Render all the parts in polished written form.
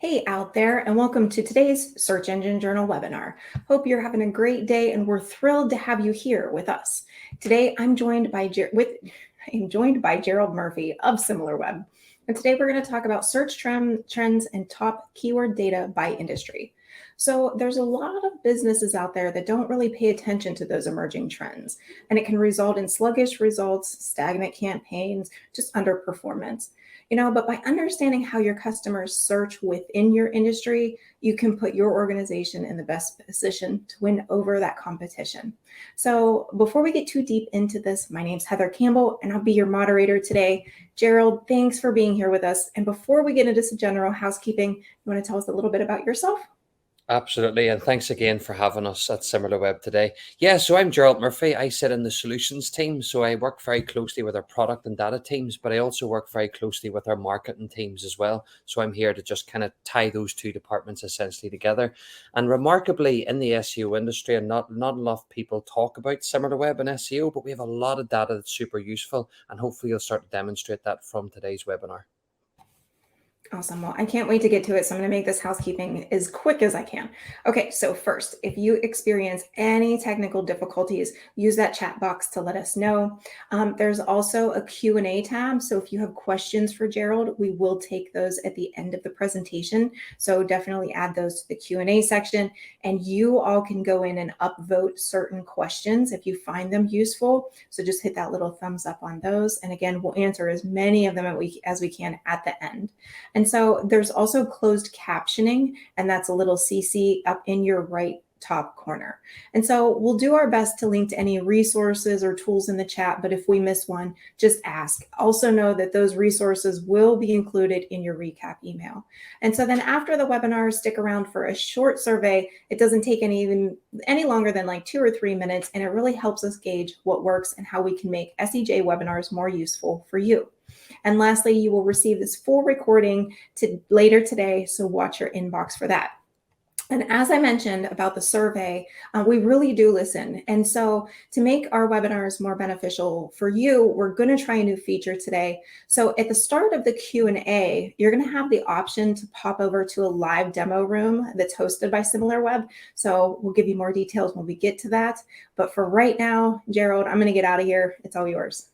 Hey out there, and welcome to today's Search Engine Journal webinar. Hope you're having a great day, and we're thrilled to have you here with us. Today, I'm joined by Gerald Murphy of SimilarWeb, and today we're going to talk about search trends and top keyword data by industry. So there's a lot of businesses out there that don't really pay attention to those emerging trends, and it can result in sluggish results, stagnant campaigns, just underperformance. But by understanding how your customers search within your industry, you can put your organization in the best position to win over that competition. So before we get too deep into this, my name's Heather Campbell, and I'll be your moderator today. Gerald, thanks for being here with us. And before we get into some general housekeeping, you want to tell us a little bit about yourself? Absolutely. And thanks again for having us at SimilarWeb today. Yeah, so I'm Gerald Murphy. I sit in the solutions team. So I work very closely with our product and data teams, but I also work very closely with our marketing teams as well. So I'm here to just kind of tie those two departments essentially together. And remarkably, in the SEO industry, and not enough people talk about SimilarWeb and SEO, but we have a lot of data that's super useful. And hopefully you'll start to demonstrate that from today's webinar. Awesome. Well, I can't wait to get to it. So I'm going to make this housekeeping as quick as I can. Okay, so first, if you experience any technical difficulties, use that chat box to let us know. There's also a Q&A tab. So if you have questions for Gerald, we will take those at the end of the presentation. So definitely add those to the Q&A section. And you all can go in and upvote certain questions if you find them useful. So just hit that little thumbs up on those. And again, we'll answer as many of them as we can at the end. And so there's also closed captioning, and that's a little CC up in your right top corner. And so we'll do our best to link to any resources or tools in the chat, but if we miss one, just ask. Also know that those resources will be included in your recap email. And so then after the webinar, stick around for a short survey. It doesn't take any longer than like 2 or 3 minutes, and it really helps us gauge what works and how we can make SEJ webinars more useful for you. And lastly, you will receive this full recording later today, so watch your inbox for that. And as I mentioned about the survey, we really do listen. And so to make our webinars more beneficial for you, we're going to try a new feature today. So at the start of the Q&A, you're going to have the option to pop over to a live demo room that's hosted by SimilarWeb. So we'll give you more details when we get to that. But for right now, Gerald, I'm going to get out of here. It's all yours.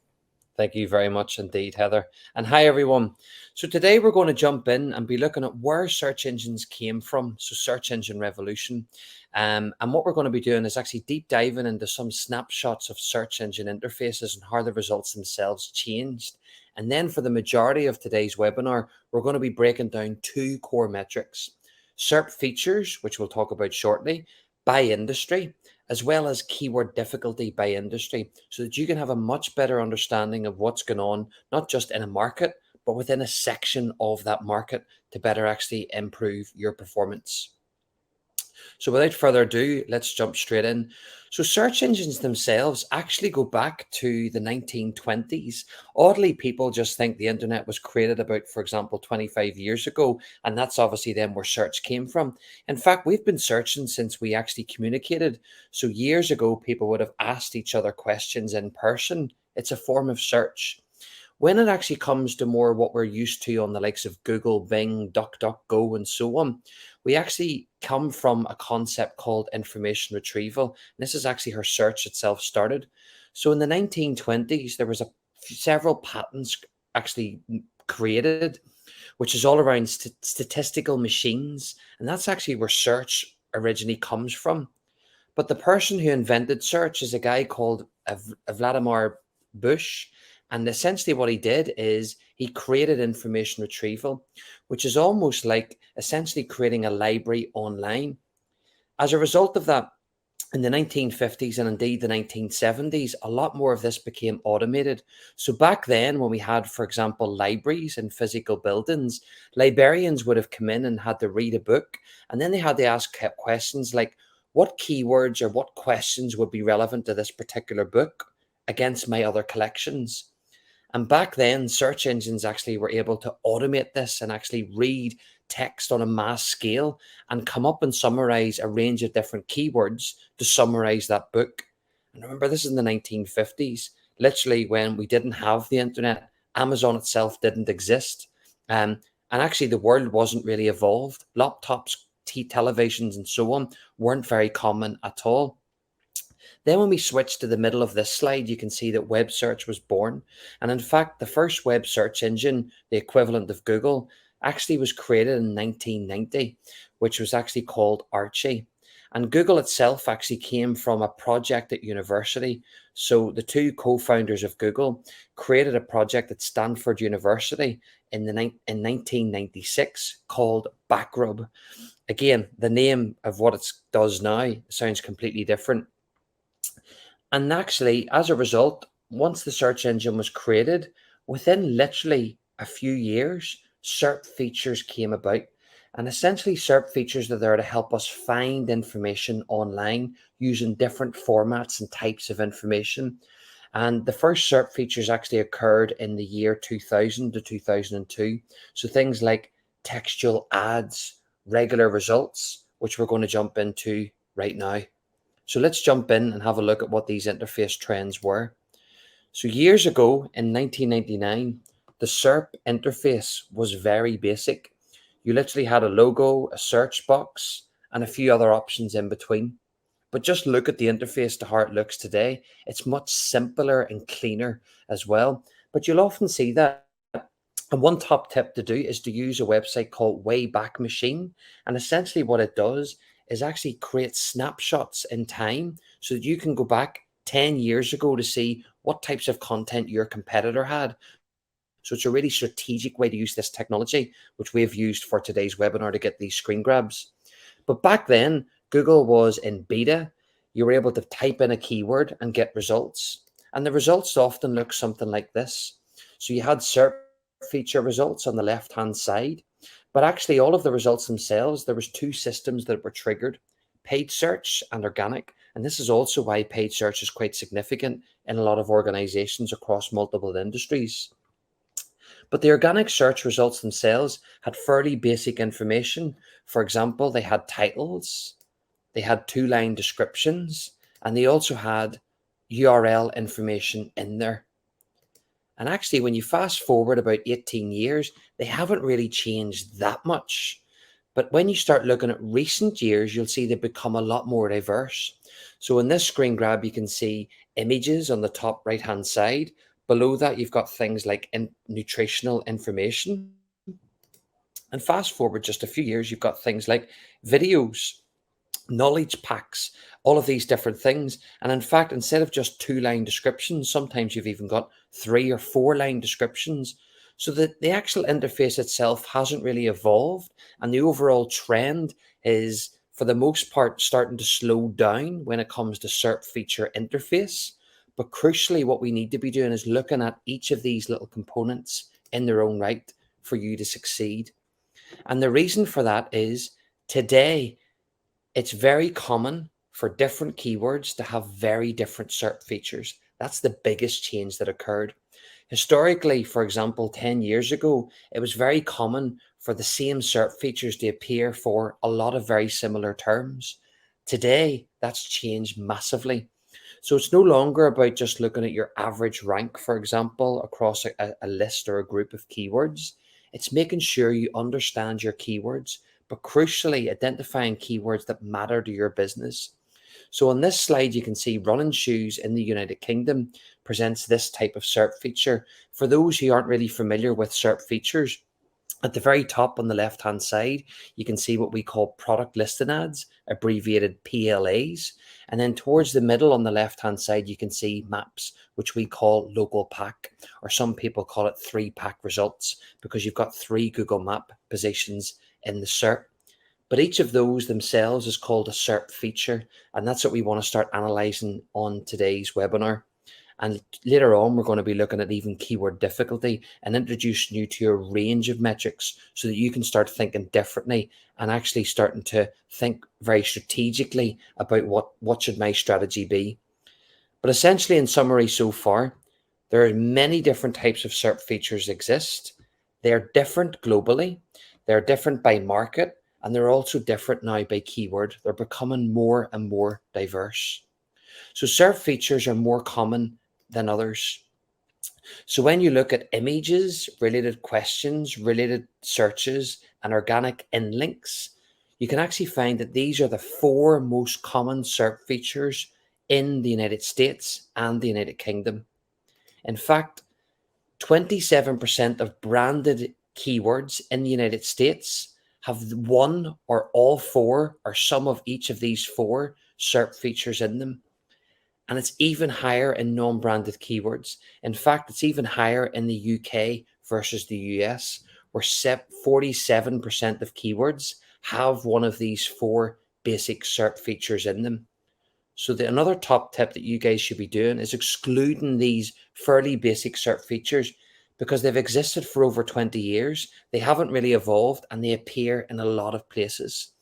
Thank you very much indeed, Heather. And hi, everyone. So today we're going to jump in and be looking at where search engines came from. So search engine revolution. And what we're going to be doing is actually deep diving into some snapshots of search engine interfaces and how the results themselves changed. And then for the majority of today's webinar, we're going to be breaking down 2 core metrics: SERP features, which we'll talk about shortly, by industry, as well as keyword difficulty by industry, so that you can have a much better understanding of what's going on, not just in a market, but within a section of that market to better actually improve your performance. So without further ado, let's jump straight in. So search engines themselves actually go back to the 1920s. Oddly, people just think the internet was created about, for example, 25 years ago, and that's obviously then where search came from. In fact, we've been searching since we actually communicated. So years ago, people would have asked each other questions in person. It's a form of search. When it actually comes to more what we're used to on the likes of Google, Bing, DuckDuckGo, and so on, we actually come from a concept called information retrieval. And this is actually how search itself started. So in the 1920s, there was several patents actually created, which is all around statistical machines. And that's actually where search originally comes from. But the person who invented search is a guy called Vladimir Bush. And essentially what he did is he created information retrieval, which is almost like essentially creating a library online. As a result of that, in the 1950s and indeed the 1970s, a lot more of this became automated. So back then, when we had, for example, libraries in physical buildings, librarians would have come in and had to read a book, and then they had to ask questions like, what keywords or what questions would be relevant to this particular book against my other collections? And back then, search engines actually were able to automate this and actually read text on a mass scale and come up and summarize a range of different keywords to summarize that book. And remember, this is in the 1950s, literally when we didn't have the internet. Amazon itself didn't exist. And actually, the world wasn't really evolved. Laptops, televisions, and so on weren't very common at all. Then when we switch to the middle of this slide, you can see that web search was born. And in fact, the first web search engine, the equivalent of Google, actually was created in 1990, which was actually called Archie. And Google itself actually came from a project at university. So the two co-founders of Google created a project at Stanford University in 1996 called Backrub. Again, the name of what it does now sounds completely different. And actually, as a result, once the search engine was created, within literally a few years, SERP features came about. And essentially, SERP features are there to help us find information online using different formats and types of information. And the first SERP features actually occurred in the year 2000 to 2002. So things like textual ads, regular results, which we're going to jump into right now. So let's jump in and have a look at what these interface trends were. So years ago in 1999, the SERP interface was very basic. You literally had a logo, a search box, and a few other options in between. But just look at the interface to how it looks today. It's much simpler and cleaner as well. But you'll often see that. And one top tip to do is to use a website called Wayback Machine. And essentially what it does is actually create snapshots in time so that you can go back 10 years ago to see what types of content your competitor had. So it's a really strategic way to use this technology, which we have used for today's webinar to get these screen grabs. But back then, Google was in beta. You were able to type in a keyword and get results. And the results often look something like this. So you had SERP feature results on the left-hand side, but actually all of the results themselves, there was two systems that were triggered, paid search and organic. And this is also why paid search is quite significant in a lot of organizations across multiple industries. But the organic search results themselves had fairly basic information. For example, they had titles, they had two-line descriptions, and they also had URL information in there. And actually, when you fast forward about 18 years, they haven't really changed that much. But when you start looking at recent years, you'll see they've become a lot more diverse. So in this screen grab, you can see images on the top right-hand side. Below that, you've got things like nutritional information. And fast forward just a few years, you've got things like videos, knowledge packs, all of these different things. And in fact, instead of just two-line descriptions, sometimes you've even got 3 or 4-line descriptions. So that the actual interface itself hasn't really evolved. And the overall trend is, for the most part, starting to slow down when it comes to SERP feature interface. But crucially, what we need to be doing is looking at each of these little components in their own right for you to succeed. And the reason for that is today, it's very common for different keywords to have very different SERP features. That's the biggest change that occurred. Historically, for example, 10 years ago, it was very common for the same SERP features to appear for a lot of very similar terms. Today, that's changed massively. So it's no longer about just looking at your average rank, for example, across a list or a group of keywords. It's making sure you understand your keywords, but crucially identifying keywords that matter to your business. So on this slide, you can see running shoes in the United Kingdom presents this type of SERP feature. For those who aren't really familiar with SERP features, at the very top on the left-hand side, you can see what we call product listing ads, abbreviated PLAs. And then towards the middle on the left-hand side, you can see maps, which we call local pack, or some people call it 3-pack results, because you've got 3 Google Map positions in the SERP. But each of those themselves is called a SERP feature, and that's what we want to start analyzing on today's webinar. And later on, we're going to be looking at even keyword difficulty and introducing you to a range of metrics so that you can start thinking differently and actually starting to think very strategically about what should my strategy be. But essentially, in summary so far, there are many different types of SERP features exist. They are different globally, they're different by market, and they're also different now by keyword. They're becoming more and more diverse. So SERP features are more common than others. So when you look at images, related questions, related searches, and organic inlinks, you can actually find that these are the 4 most common SERP features in the United States and the United Kingdom. In fact, 27% of branded keywords in the United States have one or all 4 or some of each of these 4 SERP features in them. And it's even higher in non-branded keywords. In fact, it's even higher in the UK versus the US, where 47% of keywords have one of these 4 basic SERP features in them. So another top tip that you guys should be doing is excluding these fairly basic SERP features because they've existed for over 20 years. They haven't really evolved and they appear in a lot of places.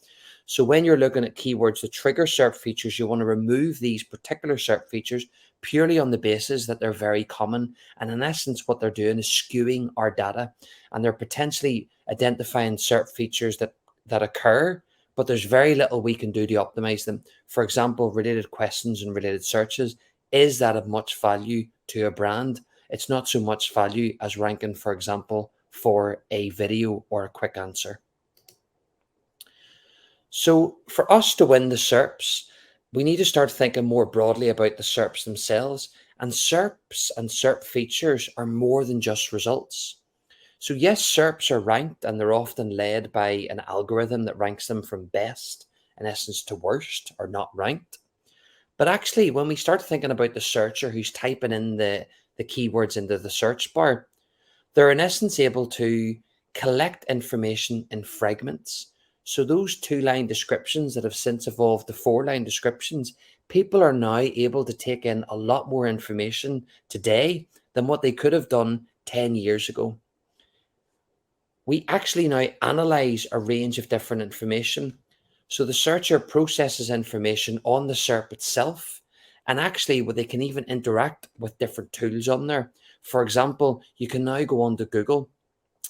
So when you're looking at keywords that trigger SERP features, you want to remove these particular SERP features purely on the basis that they're very common. And in essence, what they're doing is skewing our data, and they're potentially identifying SERP features that occur, but there's very little we can do to optimize them. For example, related questions and related searches. Is that of much value to a brand? It's not so much value as ranking, for example, for a video or a quick answer. So for us to win the SERPs, we need to start thinking more broadly about the SERPs themselves. And SERPs and SERP features are more than just results. So yes, SERPs are ranked and they're often led by an algorithm that ranks them from best, in essence, to worst or not ranked. But actually, when we start thinking about the searcher who's typing in the keywords into the search bar, they're in essence able to collect information in fragments. So those 2-line descriptions that have since evolved to 4-line descriptions, people are now able to take in a lot more information today than what they could have done 10 years ago. We actually now analyze a range of different information. So the searcher processes information on the SERP itself, and actually they can even interact with different tools on there. For example, you can now go onto Google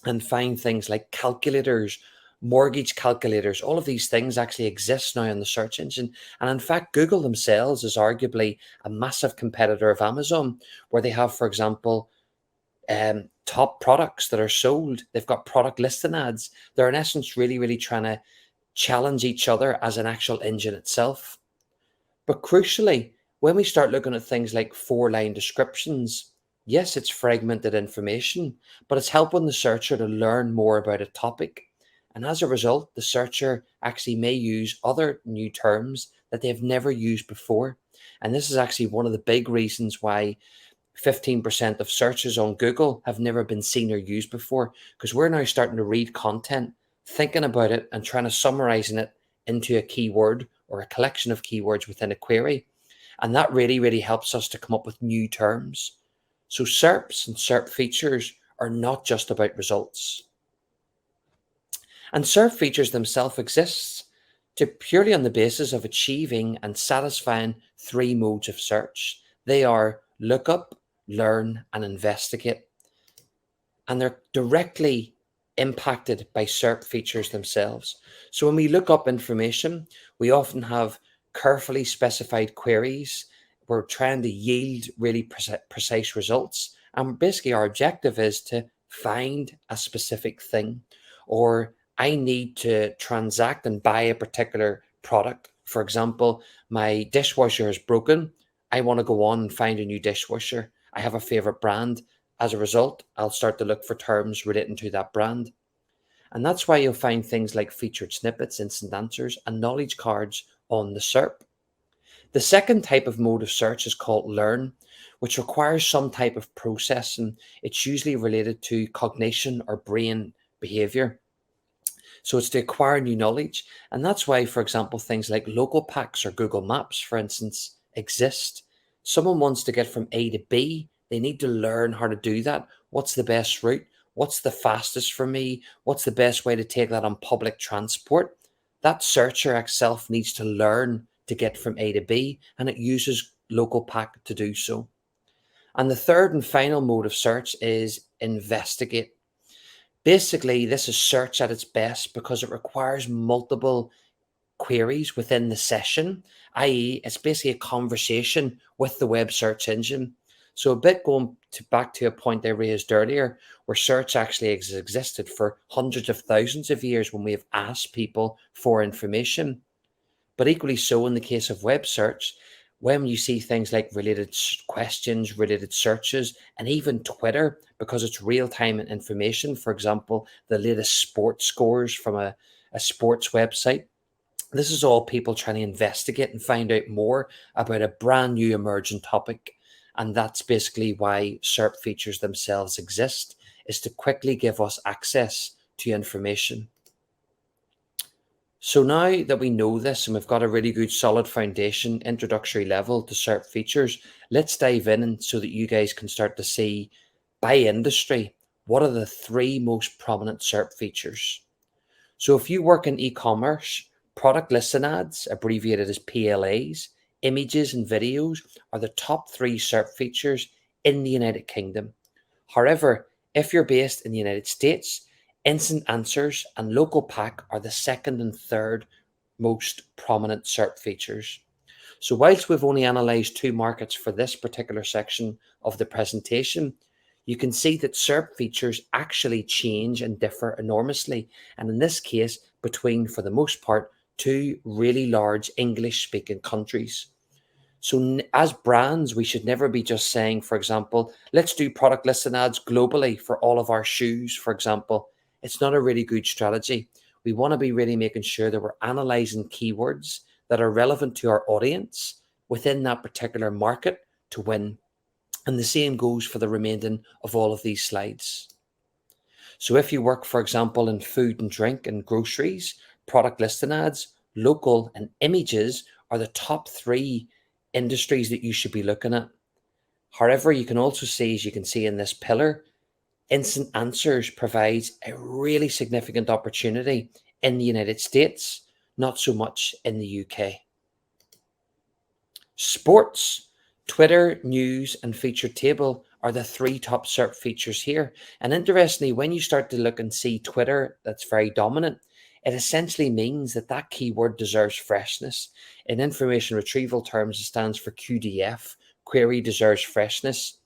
and find things like calculators, mortgage calculators. All of these things actually exist now in the search engine. And in fact, Google themselves is arguably a massive competitor of Amazon, where they have, for example, top products that are sold. They've got product listing ads. They're in essence really trying to challenge each other as an actual engine itself. But crucially, when we start looking at things like 4-line descriptions, yes, it's fragmented information, but it's helping the searcher to learn more about a topic. And as a result, the searcher actually may use other new terms that they've never used before. And this is actually one of the big reasons why 15% of searches on Google have never been seen or used before, because we're now starting to read content, thinking about it and trying to summarizing it into a keyword or a collection of keywords within a query. And that really helps us to come up with new terms. So SERPs and SERP features are not just about results. And SERP features themselves exist to purely on the basis of achieving and satisfying 3 modes of search. They are lookup, learn, and investigate. And they're directly impacted by SERP features themselves. So when we look up information, we often have carefully specified queries. We're trying to yield really precise results. And basically our objective is to find a specific thing, or I need to transact and buy a particular product. For example, my dishwasher is broken. I want to go on and find a new dishwasher. I have a favorite brand. As a result, I'll start to look for terms relating to that brand. And that's why you'll find things like featured snippets, instant answers, and knowledge cards on the SERP. The second type of mode of search is called learn, which requires some type of processing. It's usually related to cognition or brain behavior. So it's to acquire new knowledge. And that's why, for example, things like local packs or Google Maps, for instance, exist. Someone wants to get from A to B. They need to learn how to do that. What's the best route? What's the fastest for me? What's the best way to take that on public transport? That searcher itself needs to learn to get from A to B, and it uses local pack to do so. And the third and final mode of search is investigate. Basically, this is search at its best because it requires multiple queries within the session, i.e., it's basically a conversation with the web search engine. So a bit going back to a point I raised earlier, where search actually has existed for hundreds of thousands of years when we have asked people for information. But equally so in the case of web search, when you see things like related questions, related searches, and even Twitter, because it's real-time information, for example, the latest sports scores from a sports website, this is all people trying to investigate and find out more about a brand new emerging topic. And that's basically why SERP features themselves exist, is to quickly give us access to information. So now that we know this and we've got a really good solid foundation, introductory level to SERP features, let's dive in and so that you guys can start to see by industry, what are the 3 most prominent SERP features. So if you work in e-commerce, product listing ads, abbreviated as PLAs, images and videos are the top 3 SERP features in the United Kingdom. However, if you're based in the United States, instant answers and local pack are the 2nd and 3rd most prominent SERP features. So whilst we've only analysed 2 markets for this particular section of the presentation, you can see that SERP features actually change and differ enormously, and in this case, between, for the most part, 2 really large English-speaking countries. So as brands, we should never be just saying, for example, let's do product listing ads globally for all of our shoes, for example. It's not a really good strategy. We want to be really making sure that we're analysing keywords that are relevant to our audience within that particular market to win. And the same goes for the remaining of all of these slides. So if you work, for example, in food and drink and groceries, product listing ads, local and images are the top 3 industries that you should be looking at. However, you can also see, as you can see in this pillar, instant answers provides a really significant opportunity in the United States, not so much in the UK. Sports, Twitter, news, and featured table are the 3 top SERP features here. And interestingly, when you start to look and see Twitter, that's very dominant, it essentially means that that keyword deserves freshness. In information retrieval terms, it stands for QDF, query deserves freshness.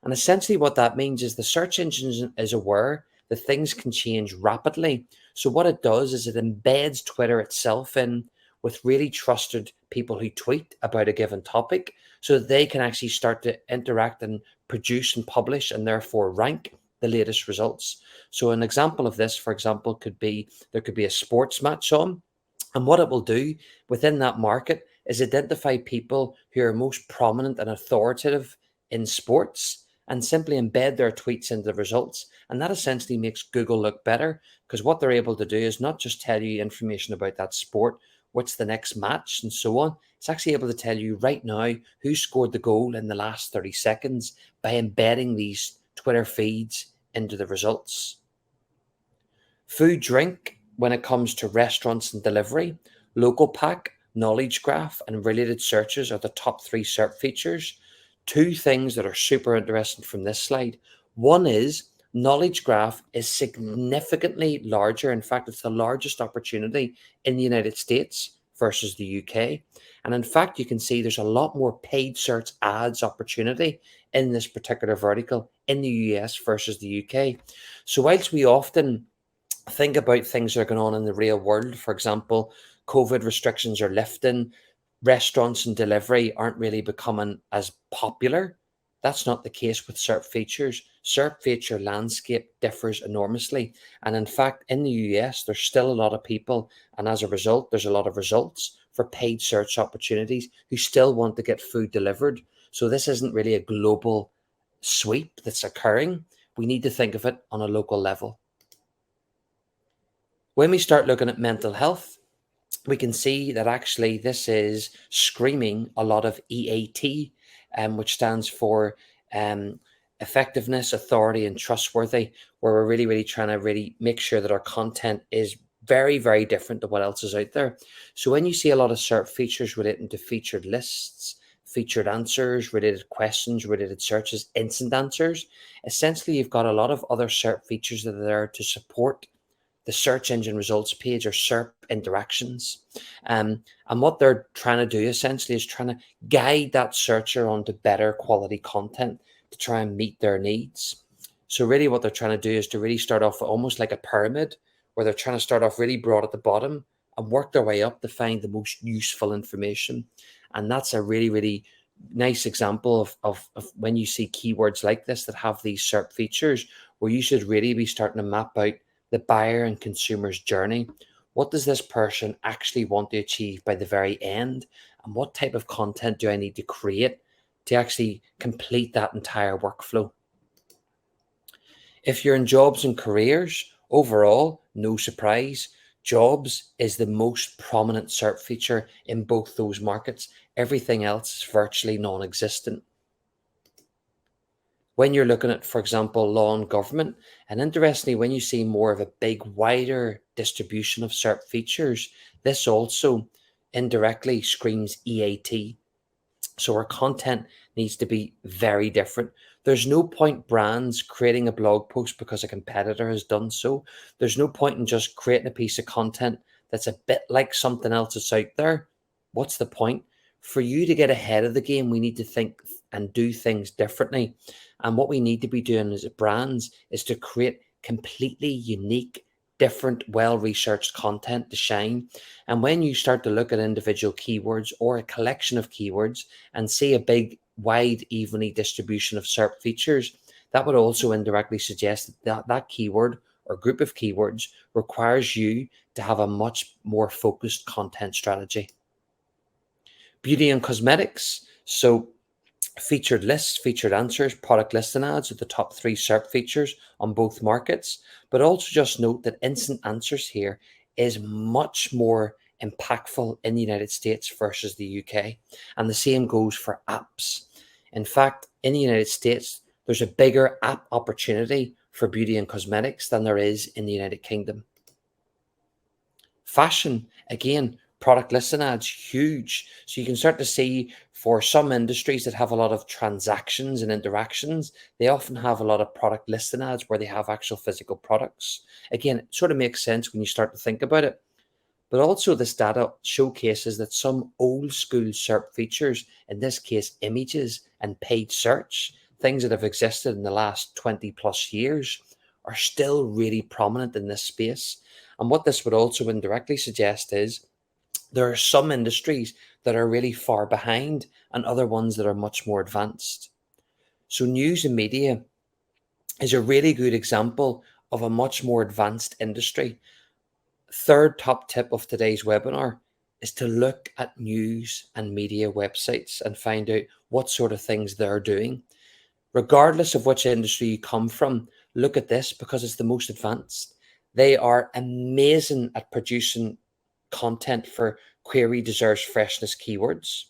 And essentially what that means is the search engine is aware that things can change rapidly. So what it does is it embeds Twitter itself in with really trusted people who tweet about a given topic so that they can actually start to interact and produce and publish and therefore rank the latest results. So an example of this, for example, could be there could be a sports match on, and what it will do within that market is identify people who are most prominent and authoritative in sports and simply embed their tweets into the results. And that essentially makes Google look better because what they're able to do is not just tell you information about that sport, what's the next match and so on. It's actually able to tell you right now who scored the goal in the last 30 seconds by embedding these Twitter feeds into the results. Food, drink, when it comes to restaurants and delivery, local pack, knowledge graph, and related searches are the top 3 SERP features. 2 things that are super interesting from this slide. One is knowledge graph is significantly larger. In fact, it's the largest opportunity in the United States versus the UK. And in fact, you can see there's a lot more paid search ads opportunity in this particular vertical in the US versus the UK. So whilst we often think about things that are going on in the real world, for example, COVID restrictions are lifting, restaurants and delivery aren't really becoming as popular. That's not the case with SERP features. SERP feature landscape differs enormously. And in fact, in the US, there's still a lot of people. And as a result, there's a lot of results for paid search opportunities who still want to get food delivered. So this isn't really a global sweep that's occurring. We need to think of it on a local level. When we start looking at mental health, we can see that actually this is screaming a lot of EAT, which stands for effectiveness, authority, and trustworthy, where we're really trying to really make sure that our content is very, very different to what else is out there. So when you see a lot of SERP features relating to featured lists, featured answers, related questions, related searches, instant answers, essentially you've got a lot of other SERP features that are there to support the search engine results page or SERP interactions. And what they're trying to do essentially is trying to guide that searcher onto better quality content to try and meet their needs. So really what they're trying to do is to really start off almost like a pyramid, where they're trying to start off really broad at the bottom and work their way up to find the most useful information. And that's a really, really nice example of when you see keywords like this that have these SERP features, where you should really be starting to map out the buyer and consumer's journey. What does this person actually want to achieve by the very end? And what type of content do I need to create to actually complete that entire workflow? If you're in jobs and careers, overall, no surprise, jobs is the most prominent SERP feature in both those markets. Everything else is virtually non-existent. When you're looking at, for example, law and government, and interestingly, when you see more of a big, wider distribution of SERP features, this also indirectly screams EAT. So our content needs to be very different. There's no point brands creating a blog post because a competitor has done so. There's no point in just creating a piece of content that's a bit like something else that's out there. What's the point? For you to get ahead of the game, we need to think and do things differently. And what we need to be doing as brands is to create completely unique, different, well-researched content to shine. And when you start to look at individual keywords or a collection of keywords and see a big, wide, evenly distribution of SERP features, that would also indirectly suggest that that keyword or group of keywords requires you to have a much more focused content strategy. Beauty and cosmetics. So featured lists, featured answers, product listing ads are the top 3 SERP features on both markets. But also just note that instant answers here is much more impactful in the United States versus the UK. And the same goes for apps. In fact, in the United States, there's a bigger app opportunity for beauty and cosmetics than there is in the United Kingdom. Fashion, again, product listing ads, huge. So you can start to see for some industries that have a lot of transactions and interactions, they often have a lot of product listing ads where they have actual physical products. Again, it sort of makes sense when you start to think about it. But also this data showcases that some old school SERP features, in this case, images and paid search, things that have existed in the last 20 plus years, are still really prominent in this space. And what this would also indirectly suggest is there are some industries that are really far behind and other ones that are much more advanced. So news and media is a really good example of a much more advanced industry. Third top tip of today's webinar is to look at news and media websites and find out what sort of things they're doing. Regardless of which industry you come from, look at this because it's the most advanced. They are amazing at producing content for query deserves freshness keywords.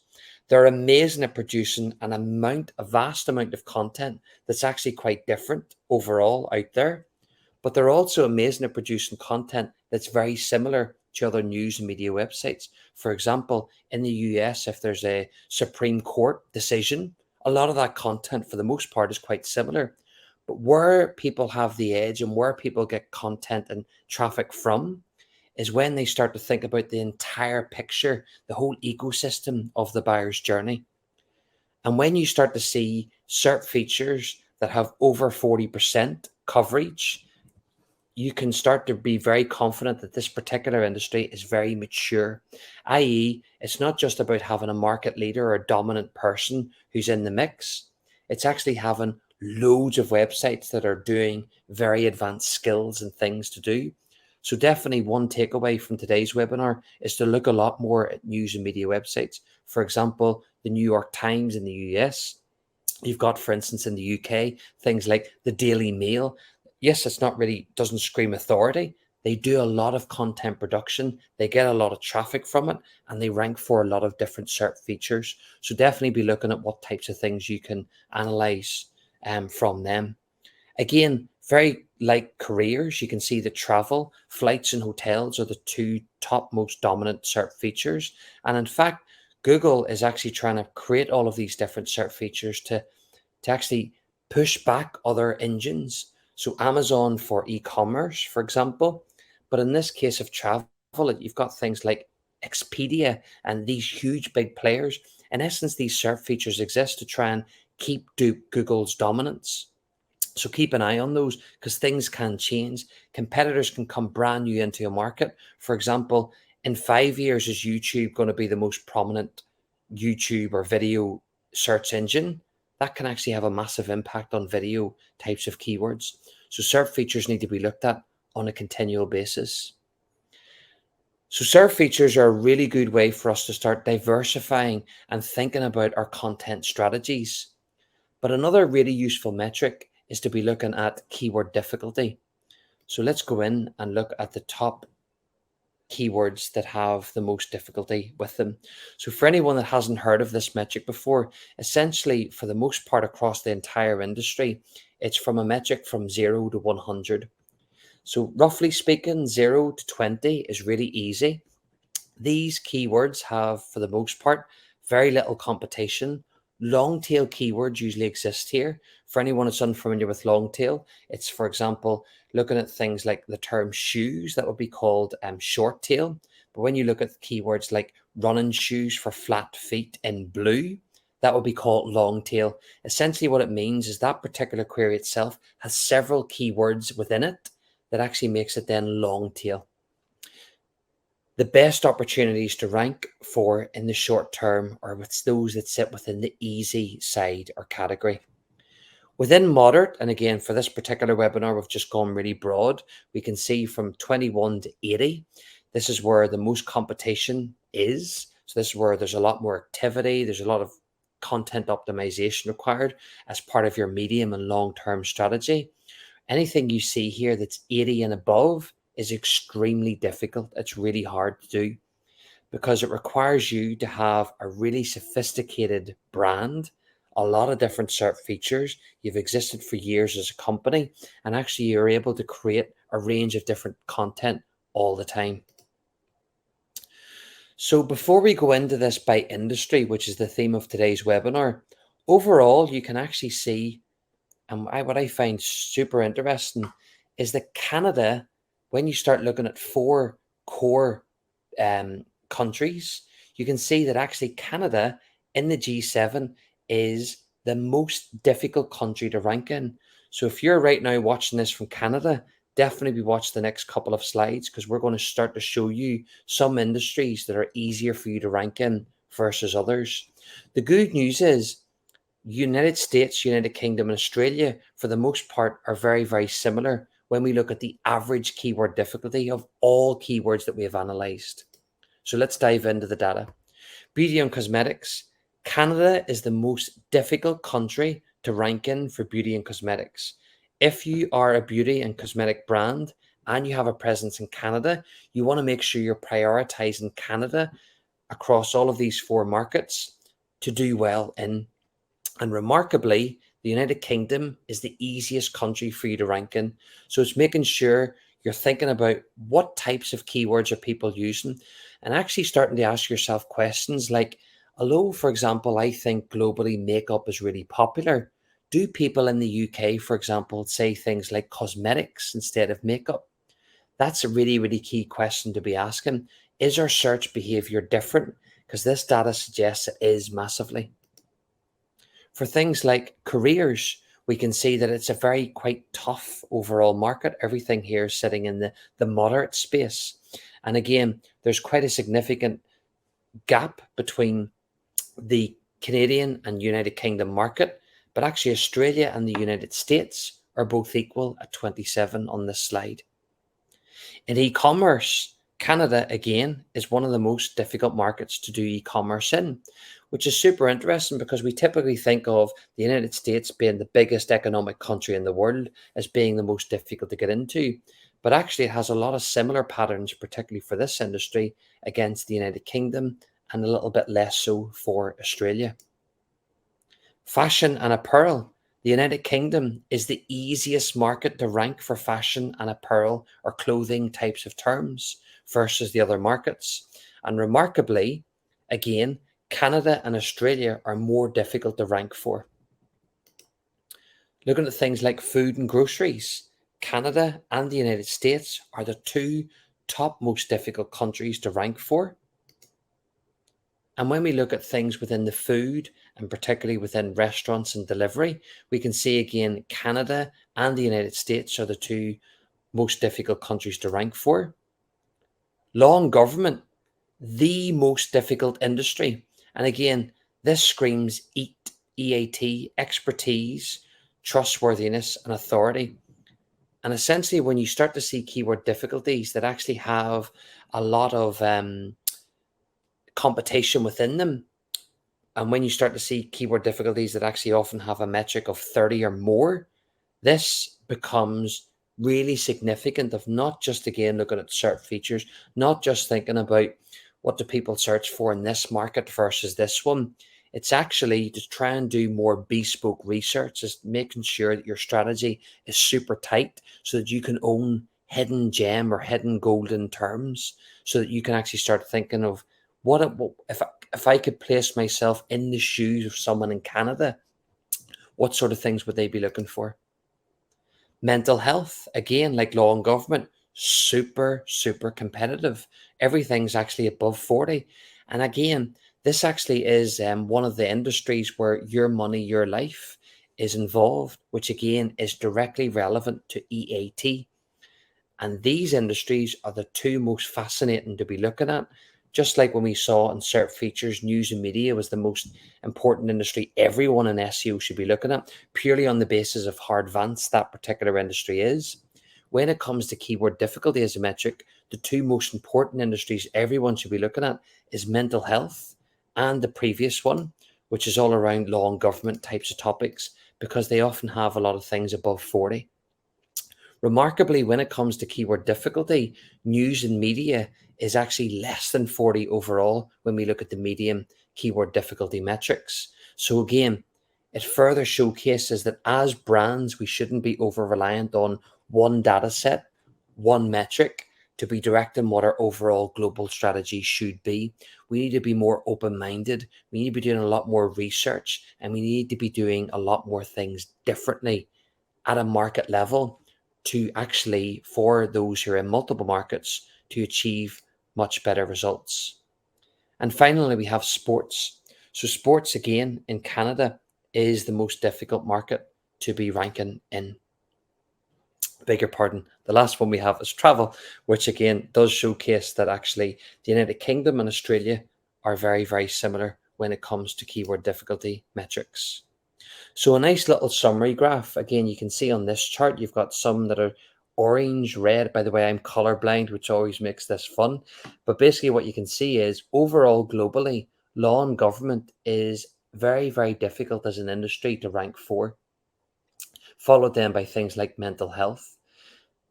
They're amazing at producing a vast amount of content that's actually quite different overall out there. But they're also amazing at producing content that's very similar to other news and media websites. For example, in the US, if there's a Supreme Court decision, a lot of that content for the most part is quite similar. But where people have the edge and where people get content and traffic from is when they start to think about the entire picture, the whole ecosystem of the buyer's journey. And when you start to see SERP features that have over 40% coverage, you can start to be very confident that this particular industry is very mature, i.e., it's not just about having a market leader or a dominant person who's in the mix. It's actually having loads of websites that are doing very advanced skills and things to do. So definitely one takeaway from today's webinar is to look a lot more at news and media websites. For example, the New York Times in the US. You've got, for instance, in the UK, things like the Daily Mail. Yes, it's not really, doesn't scream authority. They do a lot of content production. They get a lot of traffic from it and they rank for a lot of different SERP features. So definitely be looking at what types of things you can analyze from them. Again, very like careers, you can see that travel, flights and hotels are the 2 top most dominant SERP features. And in fact, Google is actually trying to create all of these different SERP features to actually push back other engines. So Amazon for e-commerce, for example, but in this case of travel, you've got things like Expedia and these huge big players. In essence, these SERP features exist to try and keep Google's dominance. So keep an eye on those because things can change. Competitors can come brand new into a market. For example, in 5 years, is YouTube going to be the most prominent YouTube or video search engine? That can actually have a massive impact on video types of keywords. So SERP features need to be looked at on a continual basis. So SERP features are a really good way for us to start diversifying and thinking about our content strategies. But another really useful metric is to be looking at keyword difficulty. So let's go in and look at the top keywords that have the most difficulty with them. So for anyone that hasn't heard of this metric before, essentially for the most part across the entire industry, it's from a metric from 0 to 100. So roughly speaking, 0 to 20 is really easy. These keywords have, for the most part, very little competition. Long tail keywords usually exist here. For anyone that's unfamiliar with long tail, it's, for example, looking at things like the term shoes, that would be called short tail. But when you look at keywords like running shoes for flat feet in blue, that would be called long tail. Essentially what it means is that particular query itself has several keywords within it that actually makes it then long tail. The best opportunities to rank for in the short term are with those that sit within the easy side or category. Within moderate, and again, for this particular webinar, we've just gone really broad. We can see from 21 to 80, this is where the most competition is. So this is where there's a lot more activity. There's a lot of content optimization required as part of your medium and long-term strategy. Anything you see here that's 80 and above is extremely difficult. It's really hard to do because it requires you to have a really sophisticated brand, a lot of different SERP features. You've existed for years as a company, and actually you're able to create a range of different content all the time. So before we go into this by industry, which is the theme of today's webinar, overall, you can actually see, and what I find super interesting is that Canada, when you start looking at 4 core countries, you can see that actually Canada in the G7 is the most difficult country to rank in. So if you're right now watching this from Canada, definitely be watching the next couple of slides because we're going to start to show you some industries that are easier for you to rank in versus others. The good news is United States, United Kingdom, and Australia, for the most part, are very, very similar when we look at the average keyword difficulty of all keywords that we have analyzed. So let's dive into the data. Beauty and cosmetics. Canada is the most difficult country to rank in for beauty and cosmetics. If you are a beauty and cosmetic brand and you have a presence in Canada, you want to make sure you're prioritizing Canada across all of these 4 markets to do well in. And remarkably, the United Kingdom is the easiest country for you to rank in. So it's making sure you're thinking about what types of keywords are people using and actually starting to ask yourself questions like, although, for example, I think globally makeup is really popular, do people in the UK, for example, say things like cosmetics instead of makeup? That's a really, really key question to be asking. Is our search behavior different? Because this data suggests it is massively. For things like careers, we can see that it's a very quite tough overall market. Everything here is sitting in the moderate space. And again, there's quite a significant gap between the Canadian and United Kingdom market, but actually Australia and the United States are both equal at 27 on this slide. In e-commerce, Canada, again, is one of the most difficult markets to do e-commerce in, which is super interesting because we typically think of the United States being the biggest economic country in the world as being the most difficult to get into. But actually, it has a lot of similar patterns, particularly for this industry, against the United Kingdom and a little bit less so for Australia. Fashion and apparel. The United Kingdom is the easiest market to rank for fashion and apparel or clothing types of terms versus the other markets. And remarkably, again, Canada and Australia are more difficult to rank for. Looking at things like food and groceries, Canada and the United States are the 2 top most difficult countries to rank for. And when we look at things within the food and particularly within restaurants and delivery, we can see again Canada and the United States are the two most difficult countries to rank for. Law and government, the most difficult industry. And again, this screams EAT, expertise, trustworthiness, and authority. And essentially, when you start to see keyword difficulties that actually have a lot of competition within them, and when you start to see keyword difficulties that actually often have a metric of 30 or more, this becomes really significant of not just again looking at SERP features, not just thinking about what do people search for in this market versus this one. It's actually to try and do more bespoke research, is making sure that your strategy is super tight so that you can own hidden gem or hidden golden terms, so that you can actually start thinking of if I could place myself in the shoes of someone in Canada, what sort of things would they be looking for? Mental health, again, like law and government, super, super competitive. Everything's actually above 40. And again, this actually is one of the industries where your money, your life is involved, which again is directly relevant to EAT. And these industries are the two most fascinating to be looking at. Just like when we saw in SERP features, news and media was the most important industry everyone in SEO should be looking at, purely on the basis of how advanced that particular industry is. When it comes to keyword difficulty as a metric, the two most important industries everyone should be looking at is mental health and the previous one, which is all around law and government types of topics, because they often have a lot of things above 40. Remarkably, when it comes to keyword difficulty, news and media is actually less than 40 overall when we look at the medium keyword difficulty metrics. So again, it further showcases that as brands, we shouldn't be over reliant on one data set, one metric to be directing what our overall global strategy should be. We need to be more open-minded. We need to be doing a lot more research, and we need to be doing a lot more things differently at a market level to actually, for those who are in multiple markets, to achieve much better results. And finally, we have sports. So sports, again, in Canada is the most difficult market to be ranking in. Beg your pardon. The last one we have is travel, which again does showcase that actually the United Kingdom and Australia are very, very similar when it comes to keyword difficulty metrics. So a nice little summary graph. Again, you can see on this chart, you've got some that are orange, red. By the way, I'm colorblind, which always makes this fun. But basically what you can see is overall globally, law and government is very, very difficult as an industry to rank for, followed then by things like mental health.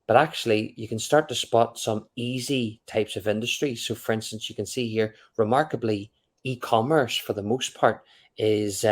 But actually, you can start to spot some easy types of industries. So for instance, you can see here, remarkably, e-commerce for the most part is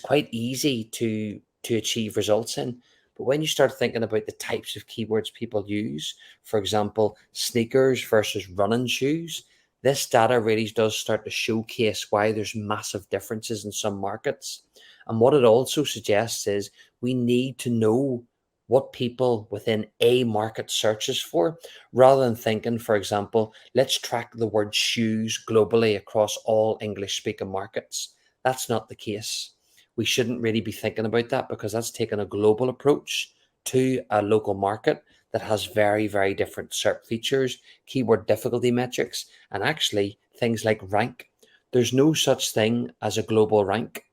quite easy to achieve results in. But when you start thinking about the types of keywords people use, for example, sneakers versus running shoes, this data really does start to showcase why there's massive differences in some markets. And what it also suggests is we need to know what people within a market searches for, rather than thinking, for example, let's track the word shoes globally across all English speaking markets. That's not the case. We shouldn't really be thinking about that, because that's taking a global approach to a local market that has very, very different SERP features, keyword difficulty metrics, and actually things like rank. There's no such thing as a global rank.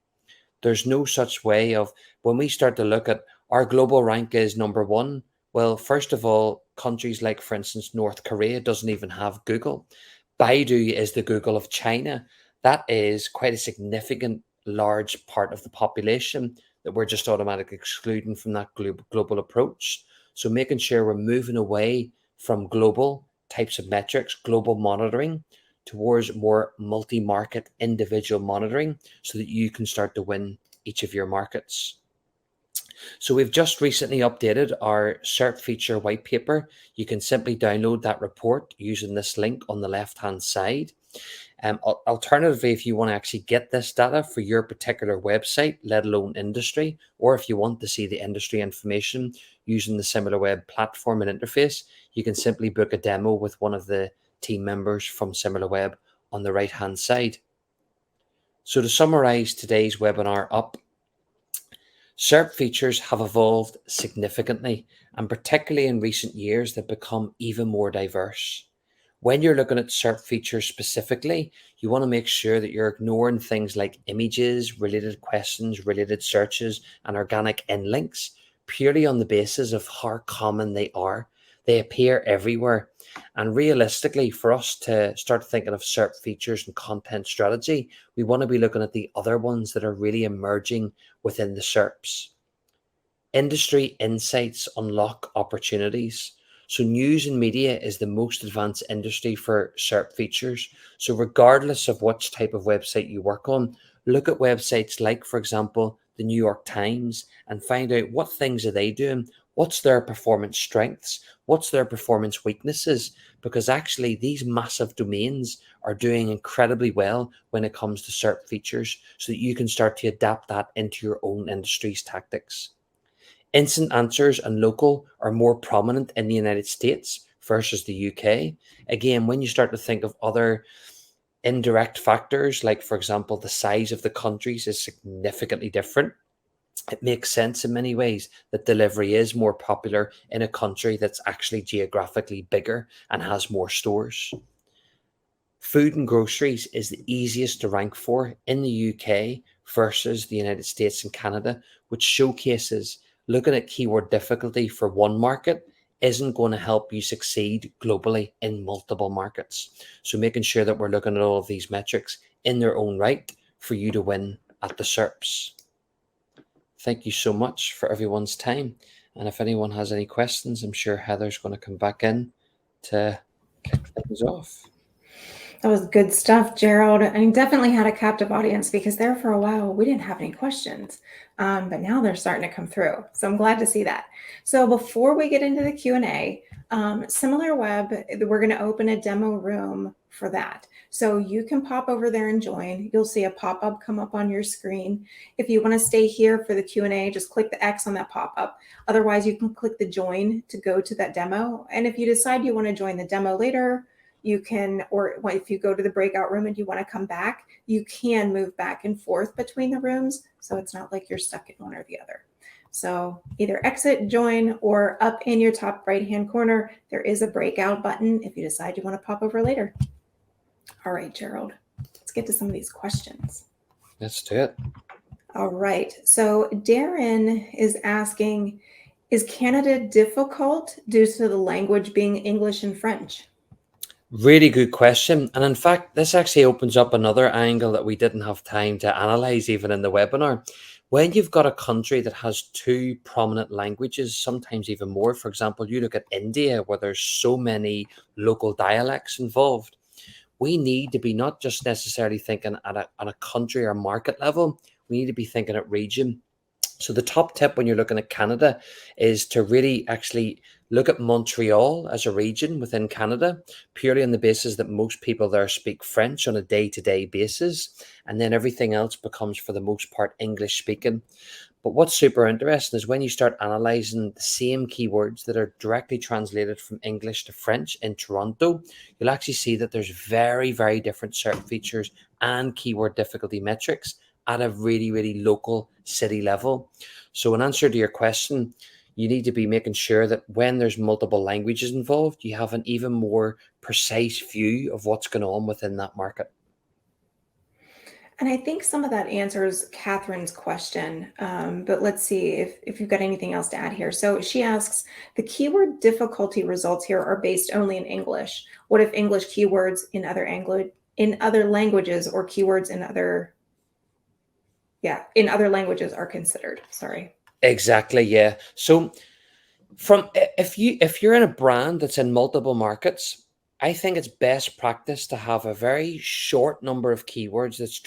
There's no such way of, when we start to look at our global rank is number one. Well, first of all, countries like, for instance, North Korea doesn't even have Google. Baidu is the Google of China. That is quite a significant large part of the population that we're just automatically excluding from that global approach. So making sure we're moving away from global types of metrics, global monitoring, towards more multi-market individual monitoring, so that you can start to win each of your markets. So we've just recently updated our SERP feature white paper. You can simply download that report using this link on the left-hand side. Alternatively, if you want to actually get this data for your particular website, let alone industry, or if you want to see the industry information using the SimilarWeb platform and interface, you can simply book a demo with one of the team members from SimilarWeb on the right hand side. So to summarize today's webinar up, SERP features have evolved significantly, and particularly in recent years, they've become even more diverse. When you're looking at SERP features specifically, you want to make sure that you're ignoring things like images, related questions, related searches, and organic inlinks purely on the basis of how common they are. They appear everywhere. And realistically, for us to start thinking of SERP features and content strategy, we want to be looking at the other ones that are really emerging within the SERPs. Industry insights unlock opportunities. So news and media is the most advanced industry for SERP features. So regardless of which type of website you work on, look at websites like, for example, the New York Times and find out what things are they doing, what's their performance strengths, what's their performance weaknesses, because actually these massive domains are doing incredibly well when it comes to SERP features so that you can start to adapt that into your own industry's tactics. Instant answers and local are more prominent in the United States versus the UK. Again, when you start to think of other indirect factors, like for example, the size of the countries is significantly different. It makes sense in many ways that delivery is more popular in a country that's actually geographically bigger and has more stores. Food and groceries is the easiest to rank for in the UK versus the United States and Canada, which showcases looking at keyword difficulty for one market isn't going to help you succeed globally in multiple markets. So making sure that we're looking at all of these metrics in their own right for you to win at the SERPs. Thank you so much for everyone's time. And if anyone has any questions, I'm sure Heather's going to come back in to kick things off. That was good stuff, Gerald. And definitely had a captive audience because there for a while we didn't have any questions, but now they're starting to come through. So I'm glad to see that. So before we get into the Q&A, SimilarWeb, we're going to open a demo room for that. So you can pop over there and join. You'll see a pop-up come up on your screen. If you want to stay here for the Q&A, just click the X on that pop-up. Otherwise, you can click the join to go to that demo. And if you decide you want to join the demo later, you can, or if you go to the breakout room and you want to come back, you can move back and forth between the rooms. So it's not like you're stuck in one or the other. So either exit, join, or up in your top right-hand corner, there is a breakout button if you decide you want to pop over later. All right, Gerald, let's get to some of these questions. Let's do it. All right. So Darren is asking, is Canada difficult due to the language being English and French? Really good question. And in fact, this actually opens up another angle that we didn't have time to analyze even in the webinar. When you've got a country that has two prominent languages, sometimes even more, for example, you look at India where there's so many local dialects involved, we need to be not just necessarily thinking at a country or market level, we need to be thinking at region. So the top tip when you're looking at Canada is to really actually look at Montreal as a region within Canada, purely on the basis that most people there speak French on a day-to-day basis, and then everything else becomes, for the most part, English speaking. But what's super interesting is when you start analyzing the same keywords that are directly translated from English to French in Toronto, you'll actually see that there's very, very different SERP features and keyword difficulty metrics at a really, really local city level. So in answer to your question, you need to be making sure that when there's multiple languages involved, you have an even more precise view of what's going on within that market. And I think some of that answers Catherine's question, but let's see if you've got anything else to add here. So she asks, the keyword difficulty results here are based only in English. What if English keywords in other languages or keywords in other languages are considered? Sorry. Exactly, yeah. So if you're in a brand that's in multiple markets, I think it's best practice to have a very short number of keywords that's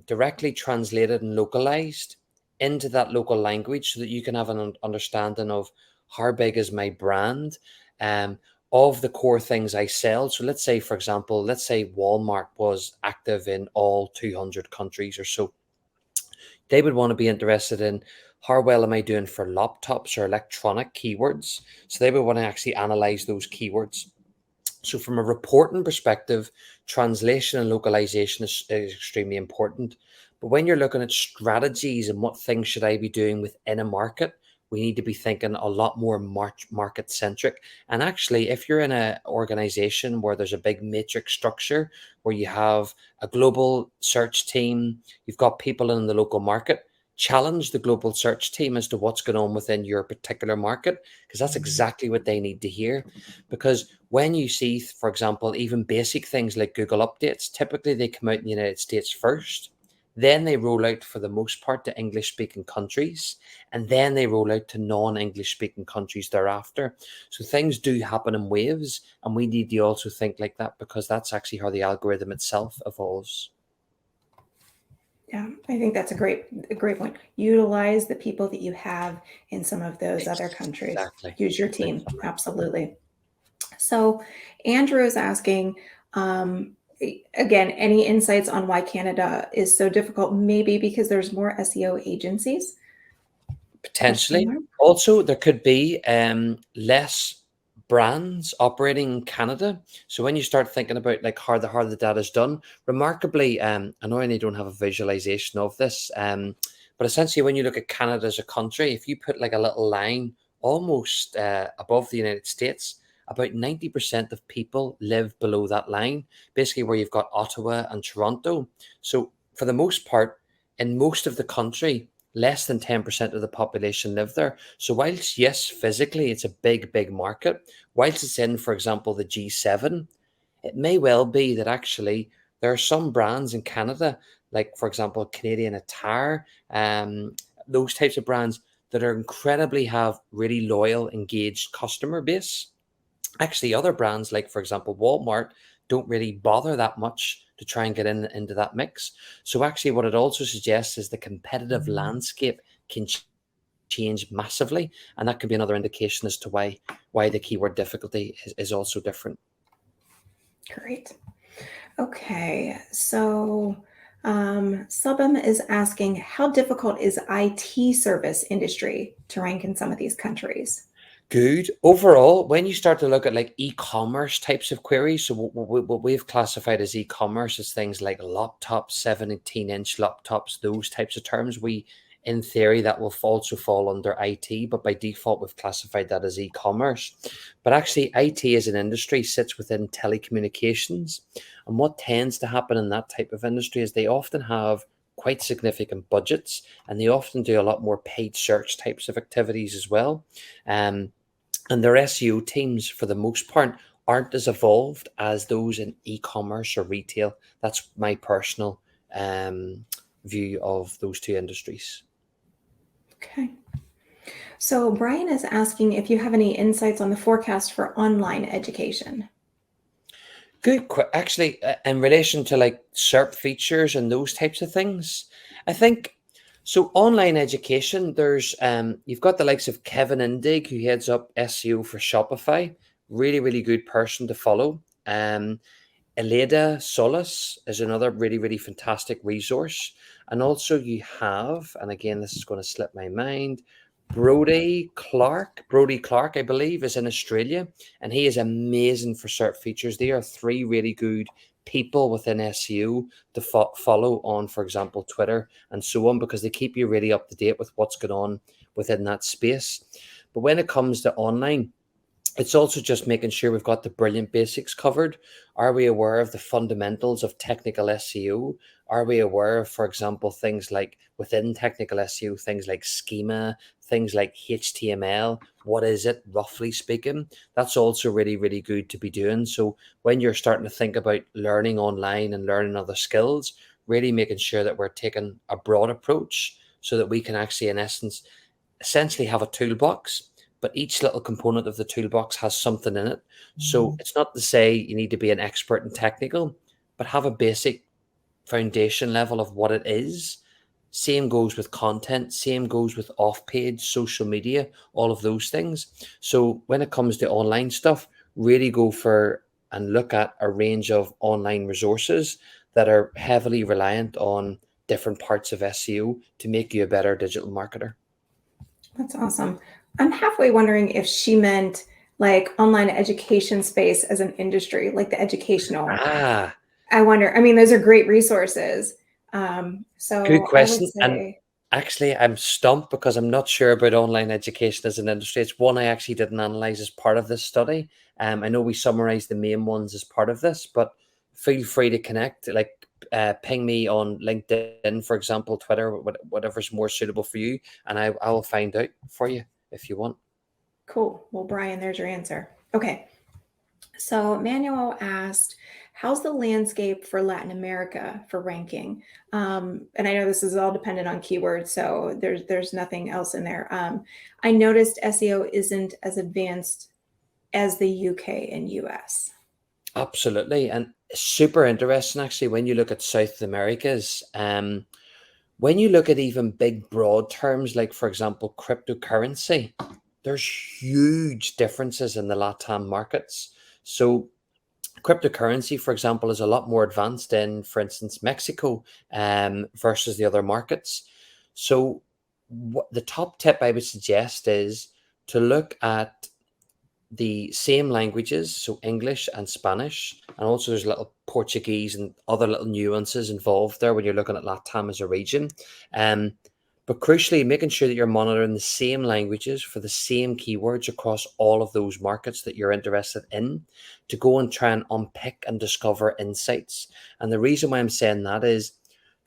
directly translated and localized into that local language so that you can have an understanding of how big is my brand, of the core things I sell. So let's say, for example, Walmart was active in all 200 countries or so. They would want to be interested in how well am I doing for laptops or electronic keywords. So they would want to actually analyze those keywords. So from a reporting perspective, translation and localization is extremely important. But when you're looking at strategies and what things should I be doing within a market, we need to be thinking a lot more market centric. And actually, if you're in an organization where there's a big matrix structure, where you have a global search team, you've got people in the local market, challenge the global search team as to what's going on within your particular market, because that's exactly what they need to hear. Because when you see, for example, even basic things like Google updates, typically they come out in the United States first, then they roll out for the most part to English speaking countries, and then they roll out to non-English speaking countries thereafter. So things do happen in waves, and we need to also think like that, because that's actually how the algorithm itself evolves. Yeah, I think that's a great point. Utilize the people that you have in some of those other countries. Exactly. Use your team. Absolutely. So Andrew is asking, again, any insights on why Canada is so difficult? Maybe because there's more SEO agencies? Question Potentially. mark. Also, there could be less brands operating in Canada. So when you start thinking about like how the data is done, remarkably, I know I don't have a visualization of this, but essentially when you look at Canada as a country, if you put like a little line almost above the United States, about 90% of people live below that line, basically where you've got Ottawa and Toronto. So for the most part, in most of the country, less than 10% of the population live there. So whilst, yes, physically it's a big market, whilst it's in, for example, the G7, it may well be that actually there are some brands in Canada, like, for example, Canadian Attire, those types of brands that are incredibly have really loyal, engaged customer base. Actually, other brands like, for example, Walmart don't really bother that much to try and get into that mix. So actually, what it also suggests is the competitive landscape can change massively, and that could be another indication as to why the keyword difficulty is also different. Great. Okay. So Subham is asking, how difficult is IT service industry to rank in some of these countries? Good. Overall, when you start to look at like e-commerce types of queries, so what we've classified as e-commerce is things like laptops, 17-inch laptops, those types of terms. In theory, that will also fall under IT, but by default, we've classified that as e-commerce. But actually, IT as an industry sits within telecommunications. And what tends to happen in that type of industry is they often have quite significant budgets, and they often do a lot more paid search types of activities as well. Um, and their SEO teams, for the most part, aren't as evolved as those in e-commerce or retail. That's my personal view of those two industries. Okay. So Brian is asking if you have any insights on the forecast for online education. Actually, in relation to like SERP features and those types of things, I think so. Online education, there's you've got the likes of Kevin Indig, who heads up SEO for Shopify. Really good person to follow. Eleda Solis is another really fantastic resource. And also you have, and again, this is going to slip my mind, Brody Clark, I believe, is in Australia, and he is amazing for SERP features. They are three really good people within SEO to follow on, for example, Twitter and so on, because they keep you really up to date with what's going on within that space. But when it comes to online, it's also just making sure we've got the brilliant basics covered. Are we aware of the fundamentals of technical SEO? Are we aware of, for example, things like within technical SEO, things like schema, things like HTML? What is it, roughly speaking? That's also really good to be doing. So when you're starting to think about learning online and learning other skills, really making sure that we're taking a broad approach so that we can actually, in essence, essentially have a toolbox, but each little component of the toolbox has something in it. So it's not to say you need to be an expert in technical, but have a basic foundation level of what it is. Same goes with content, same goes with off page, social media, all of those things. So when it comes to online stuff, really go for and look at a range of online resources that are heavily reliant on different parts of SEO to make you a better digital marketer. That's awesome. I'm halfway wondering if she meant like online education space as an industry, like the educational. Ah, I wonder, I mean, those are great resources. good So I would question. And say, actually, I'm stumped because I'm not sure about online education as an industry. It's one I actually didn't analyze as part of this study. I know we summarized the main ones as part of this, but feel free to connect. Like, ping me on LinkedIn, for example, Twitter, whatever's more suitable for you, and I will find out for you if you want. cool. Well, Brian, there's your answer. Okay. So Manuel asked, how's the landscape for Latin America for ranking? And I know this is all dependent on keywords, so there's nothing else in there. I noticed SEO isn't as advanced as the UK and US. Absolutely, and super interesting actually when you look at South Americas. When you look at even big broad terms like, for example, cryptocurrency, there's huge differences in the LATAM markets. So cryptocurrency, for example, is a lot more advanced in, for instance, Mexico versus the other markets. So the top tip I would suggest is to look at the same languages, so English and Spanish, and also there's little Portuguese and other little nuances involved there when you're looking at LATAM as a region. Um, but crucially, making sure that you're monitoring the same languages for the same keywords across all of those markets that you're interested in to go and try and unpick and discover insights. And the reason why I'm saying that is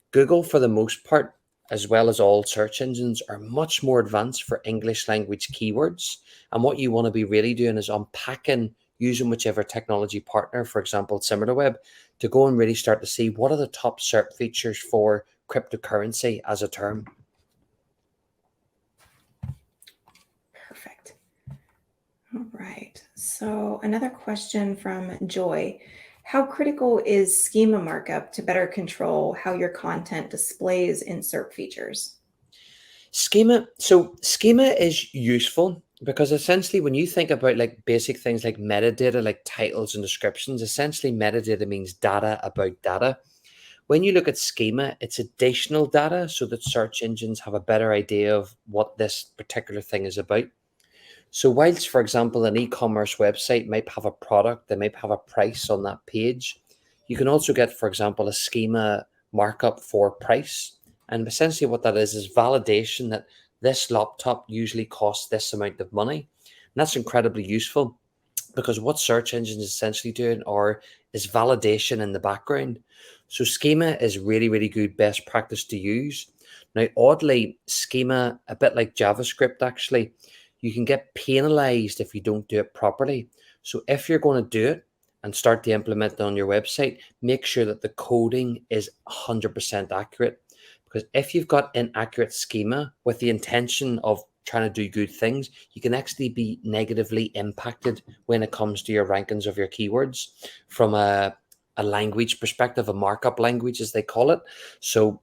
Google, for the most part, as well as all search engines, are much more advanced for English language keywords. And what you want to be really doing is unpacking using whichever technology partner, for example, SimilarWeb, to go and really start to see what are the top SERP features for cryptocurrency as a term. Perfect. All right. So another question from Joy. How critical is schema markup to better control how your content displays in SERP features? Schema is useful because essentially when you think about like basic things like metadata, like titles and descriptions, essentially metadata means data about data. When you look at schema, it's additional data so that search engines have a better idea of what this particular thing is about. So whilst, for example, an e-commerce website might have a product, they might have a price on that page, you can also get, for example, a schema markup for price. And essentially what that is validation that this laptop usually costs this amount of money. And that's incredibly useful because what search engines essentially doing is validation in the background. So schema is really, really good best practice to use. Now, oddly, schema, a bit like JavaScript, actually, you can get penalized if you don't do it properly. So if you're going to do it and start to implement it on your website, make sure that the coding is 100% accurate. Because if you've got inaccurate schema with the intention of trying to do good things, you can actually be negatively impacted when it comes to your rankings of your keywords from a language perspective, a markup language, as they call it. So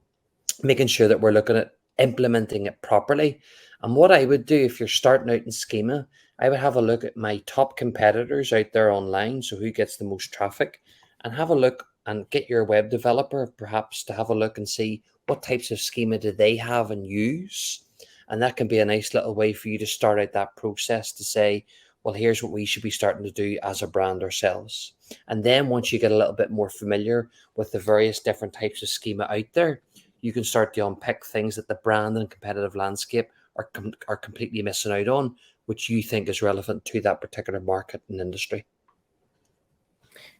making sure that we're looking at implementing it properly. And what I would do if you're starting out in schema, I would have a look at my top competitors out there online, so who gets the most traffic, and have a look and get your web developer perhaps to have a look and see what types of schema do they have and use. And that can be a nice little way for you to start out that process to say, well, here's what we should be starting to do as a brand ourselves. And then once you get a little bit more familiar with the various different types of schema out there, you can start to unpick things that the brand and competitive landscape are completely missing out on, which you think is relevant to that particular market and industry.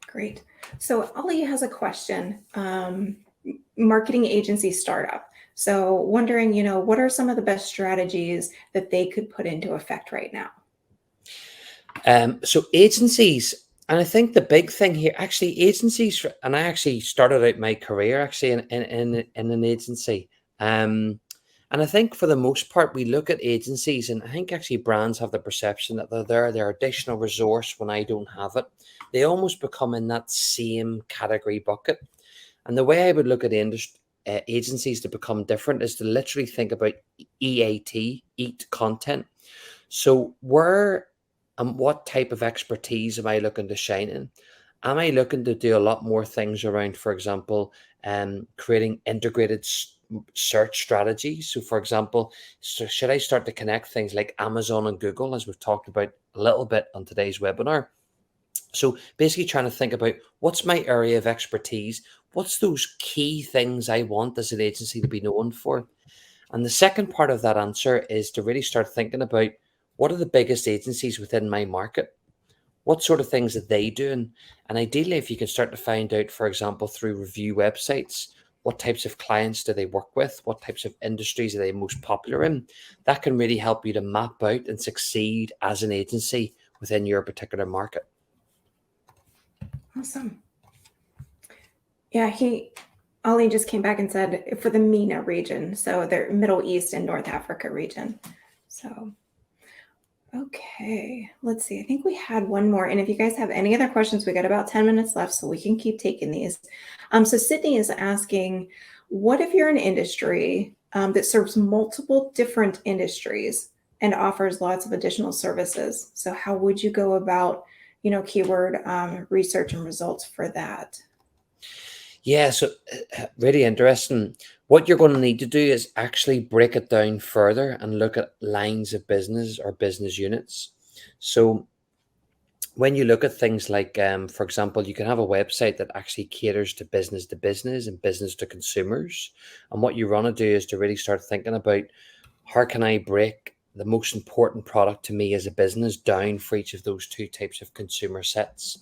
Great. So Ali has a question. Marketing agency startup. So wondering, what are some of the best strategies that they could put into effect right now? So agencies, and I think the big thing here, actually, agencies, and I actually started out my career actually in an agency. And I think for the most part, we look at agencies, and I think actually brands have the perception that they're additional resource when I don't have it. They almost become in that same category bucket. And the way I would look at agencies to become different is to literally think about EAT, eat content. So where and what type of expertise am I looking to shine in? Am I looking to do a lot more things around, for example, creating integrated search strategies. So for example, should I start to connect things like Amazon and Google, as we've talked about a little bit on today's webinar? So basically trying to think about what's my area of expertise, what's those key things I want as an agency to be known for. And the second part of that answer is to really start thinking about what are the biggest agencies within my market? What sort of things are they doing? And ideally, if you can start to find out, for example, through review websites, what types of clients do they work with? What types of industries are they most popular in? That can really help you to map out and succeed as an agency within your particular market. Awesome. Yeah, Ollie just came back and said for the MENA region, so the Middle East and North Africa region. So, okay, let's see. I think we had one more. And if you guys have any other questions, we got about 10 minutes left, so we can keep taking these. So Sydney is asking, what if you're an industry that serves multiple different industries and offers lots of additional services? So how would you go about, keyword research and results for that? Yeah, so really interesting. What you're going to need to do is actually break it down further and look at lines of business or business units. So when you look at things like, for example, you can have a website that actually caters to business and business to consumers. And what you want to do is to really start thinking about how can I break the most important product to me as a business down for each of those two types of consumer sets.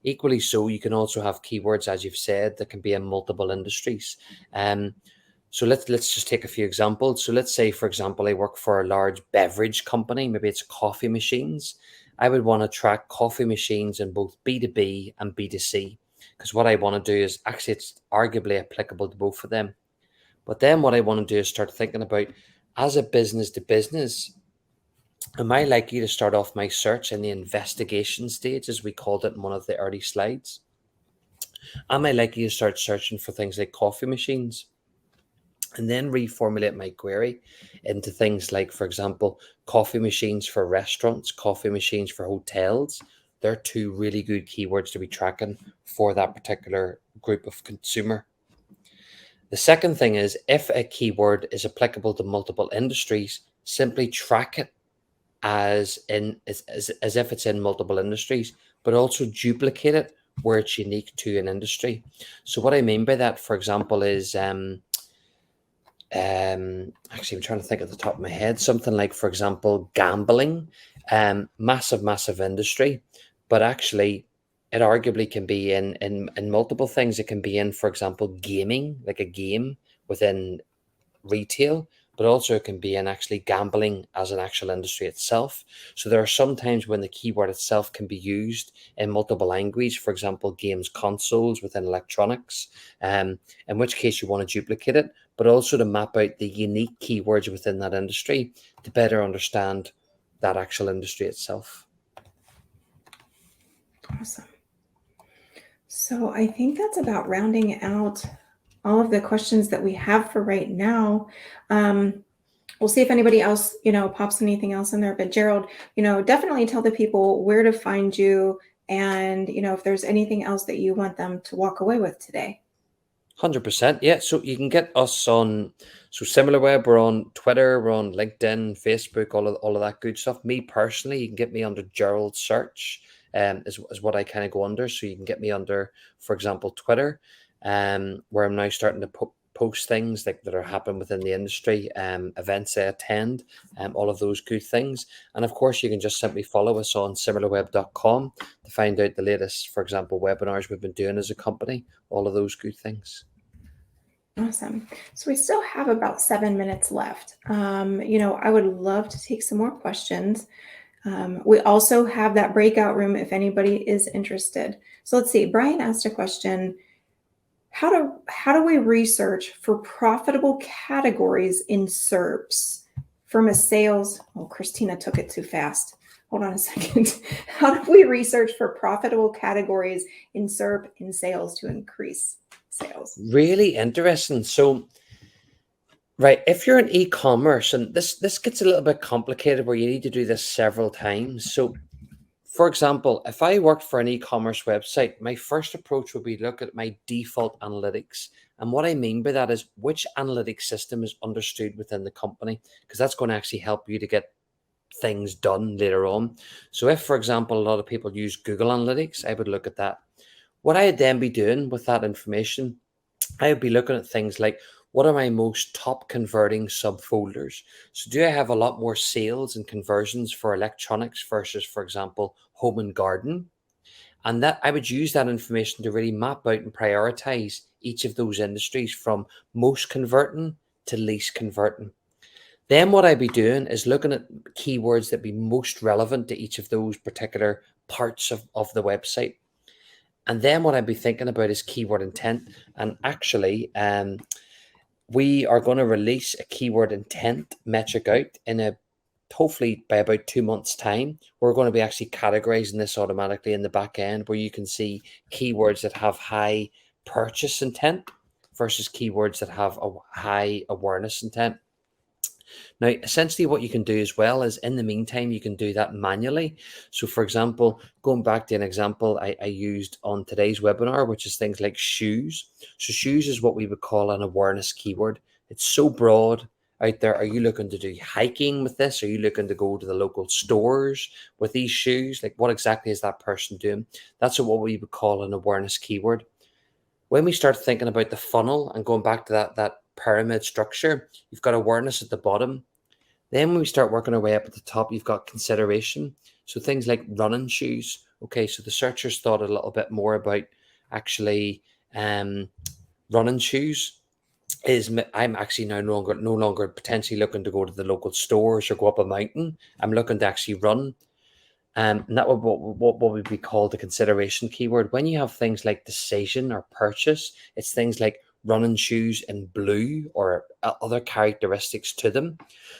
Equally so, you can also have keywords, as you've said, that can be in multiple industries. So let's just take a few examples. So let's say, for example, I work for a large beverage company. Maybe it's coffee machines. I would want to track coffee machines in both B2B and B2C, because what I want to do is actually it's arguably applicable to both of them. But then what I want to do is start thinking about, as a business to business, am I likely to start off my search in the investigation stage, as we called it in one of the early slides? Am I likely to start searching for things like coffee machines and then reformulate my query into things like, for example, coffee machines for restaurants, coffee machines for hotels? They're two really good keywords to be tracking for that particular group of consumer. The second thing is, if a keyword is applicable to multiple industries, simply track it as if it's in multiple industries, but also duplicate it where it's unique to an industry. So what I mean by that, for example, is actually I'm trying to think at the top of my head, something like, for example, gambling, massive industry, but actually it arguably can be in multiple things. It can be in, for example, gaming, like a game within retail, but also it can be in actually gambling as an actual industry itself. So there are some times when the keyword itself can be used in multiple language, for example, games consoles within electronics, in which case you want to duplicate it, but also to map out the unique keywords within that industry to better understand that actual industry itself. Awesome. So I think that's about rounding out all of the questions that we have for right now. We'll see if anybody else, pops anything else in there. But Gerald, definitely tell the people where to find you and, if there's anything else that you want them to walk away with today. 100%. Yeah. So you can get us on, so SimilarWeb, we're on Twitter, we're on LinkedIn, Facebook, all of that good stuff. Me personally, you can get me under Gerald Search, is what I kind of go under. So you can get me under, for example, Twitter, where I'm now starting to post things that are happening within the industry, events I attend, all of those good things. And of course, you can just simply follow us on similarweb.com to find out the latest, for example, webinars we've been doing as a company, all of those good things. Awesome. So we still have about 7 minutes left. I would love to take some more questions. We also have that breakout room if anybody is interested. So let's see. Brian asked a question. How do we research for profitable categories in SERPs from a sales? Oh, Christina took it too fast. Hold on a second. How do we research for profitable categories in SERP in sales to increase sales? Really interesting. So, right, if you're in e-commerce, and this gets a little bit complicated where you need to do this several times. So For example, if I worked for an e-commerce website, my first approach would be look at my default analytics. And what I mean by that is which analytics system is understood within the company, because that's going to actually help you to get things done later on. So if, for example, a lot of people use Google Analytics, I would look at that. What I'd then be doing with that information, I would be looking at things like what are my most top converting subfolders? So do I have a lot more sales and conversions for electronics versus, for example, home and garden? And that I would use that information to really map out and prioritize each of those industries from most converting to least converting. Then what I'd be doing is looking at keywords that be most relevant to each of those particular parts of the website. And then what I'd be thinking about is keyword intent. And actually, we are going to release a keyword intent metric out in a hopefully by about 2 months' time. We're going to be actually categorizing this automatically in the back end where you can see keywords that have high purchase intent versus keywords that have a high awareness intent. Now, essentially what you can do as well is in the meantime, you can do that manually. So for example, going back to an example I used on today's webinar, which is things like shoes. So shoes is what we would call an awareness keyword. It's so broad out there. Are you looking to do hiking with this? Are you looking to go to the local stores with these shoes? Like what exactly is that person doing? That's what we would call an awareness keyword. When we start thinking about the funnel and going back to that pyramid structure, you've got awareness at the bottom. Then when we start working our way up at the top, you've got consideration. So things like running shoes. Okay, so the searchers thought a little bit more about actually running shoes. I'm actually now no longer potentially looking to go to the local stores or go up a mountain. I'm looking to actually run. And that would what would be called the consideration keyword. When you have things like decision or purchase, it's things like running shoes in blue or other characteristics to them.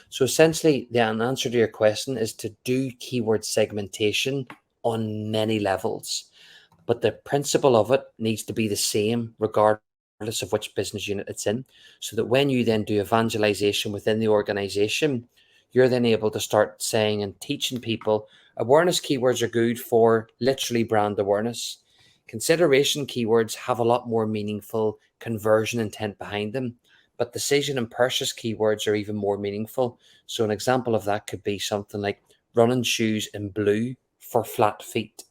So essentially, the answer to your question is to do keyword segmentation on many levels. But the principle of it needs to be the same regardless of which business unit it's in. So that when you then do evangelization within the organization, you're then able to start saying and teaching people awareness keywords are good for literally brand awareness. Consideration keywords have a lot more meaningful conversion intent behind them, but decision and purchase keywords are even more meaningful. So an example of that could be something like running shoes in blue for flat feet.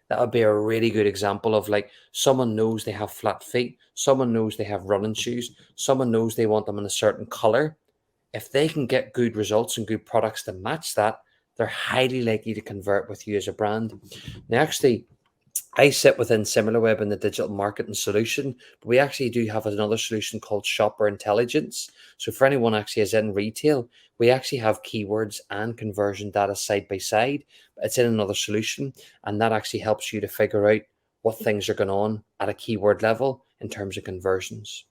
That would be a really good example of like someone knows they have flat feet, someone knows they have running shoes, someone knows they want them in a certain color. If they can get good results and good products to match that, they're highly likely to convert with you as a brand. Now, actually, I sit within SimilarWeb in the digital marketing solution, but we actually do have another solution called Shopper Intelligence. So for anyone actually is in retail, we actually have keywords and conversion data side by side. It's in another solution, and that actually helps you to figure out what things are going on at a keyword level in terms of conversions.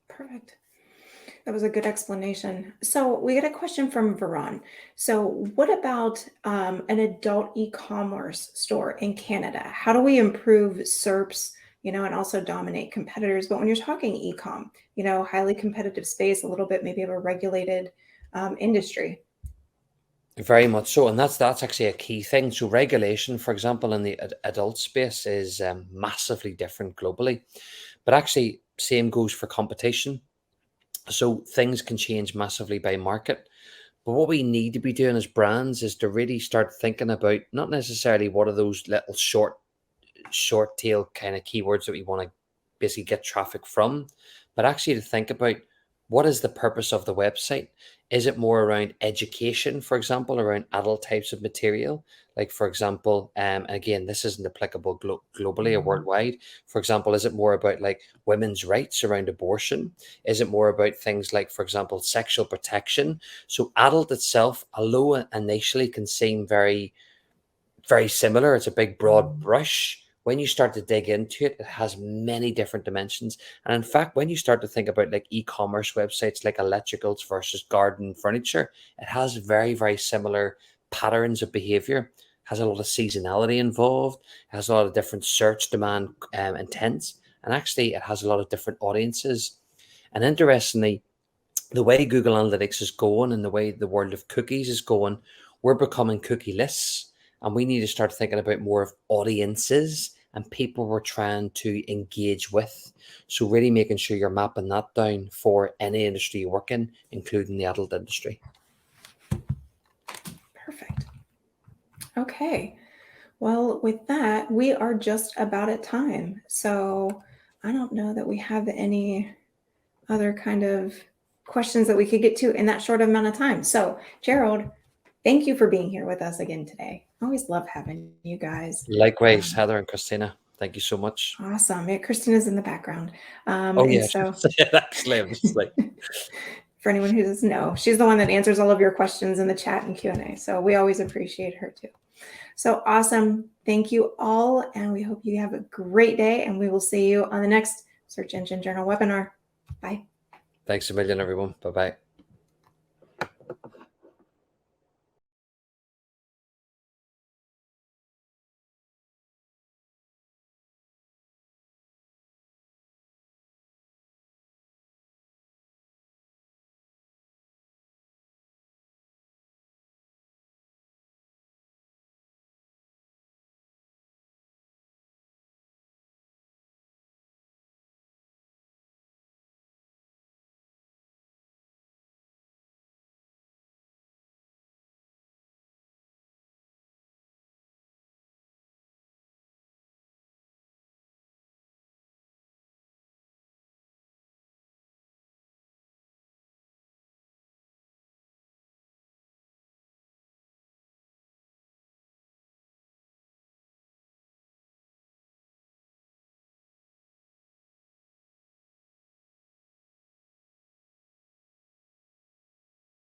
Perfect. That was a good explanation. So we get a question from Veron. So what about an adult e-commerce store in Canada? How do we improve SERPs, and also dominate competitors? But when you're talking e-com, highly competitive space, a little bit maybe of a regulated industry. Very much so, and that's actually a key thing. So regulation, for example, in the adult space is massively different globally, but actually same goes for competition. So things can change massively by market. But what we need to be doing as brands is to really start thinking about not necessarily what are those little short tail kind of keywords that we want to basically get traffic from, but actually to think about what is the purpose of the website. Is it more around education, for example, around adult types of material? Like, for example, again, this isn't applicable globally or worldwide. For example, is it more about like women's rights around abortion? Is it more about things like, for example, sexual protection? So adult itself, although initially can seem very similar. It's a big, broad brush. When you start to dig into it, it has many different dimensions. And in fact, when you start to think about like e-commerce websites like electricals versus garden furniture, it has very, very similar patterns of behavior. It has a lot of seasonality involved. It has a lot of different search demand intents. And actually, it has a lot of different audiences. And interestingly, the way Google Analytics is going and the way the world of cookies is going, we're becoming cookieless. and we need to start thinking about more of audiences and people we're trying to engage with. So really making sure you're mapping that down for any industry you work in, including the adult industry. Perfect. Okay. Well, with that, we are just about at time. So I don't know that we have any other kind of questions that we could get to in that short amount of time. So, Gerald, thank you for being here with us again today. I always love having you guys. Likewise, Heather and Christina, thank you so much. Awesome. Yeah, Christina's in the background. Oh, And yeah. so, Actually, I'm just like, for anyone who doesn't know, she's the one that answers all of your questions in the chat and Q&A. So we always appreciate her too. So awesome. Thank you all. And we hope you have a great day. And we will see you on the next Search Engine Journal webinar. Bye. thanks a million, everyone. Bye-bye.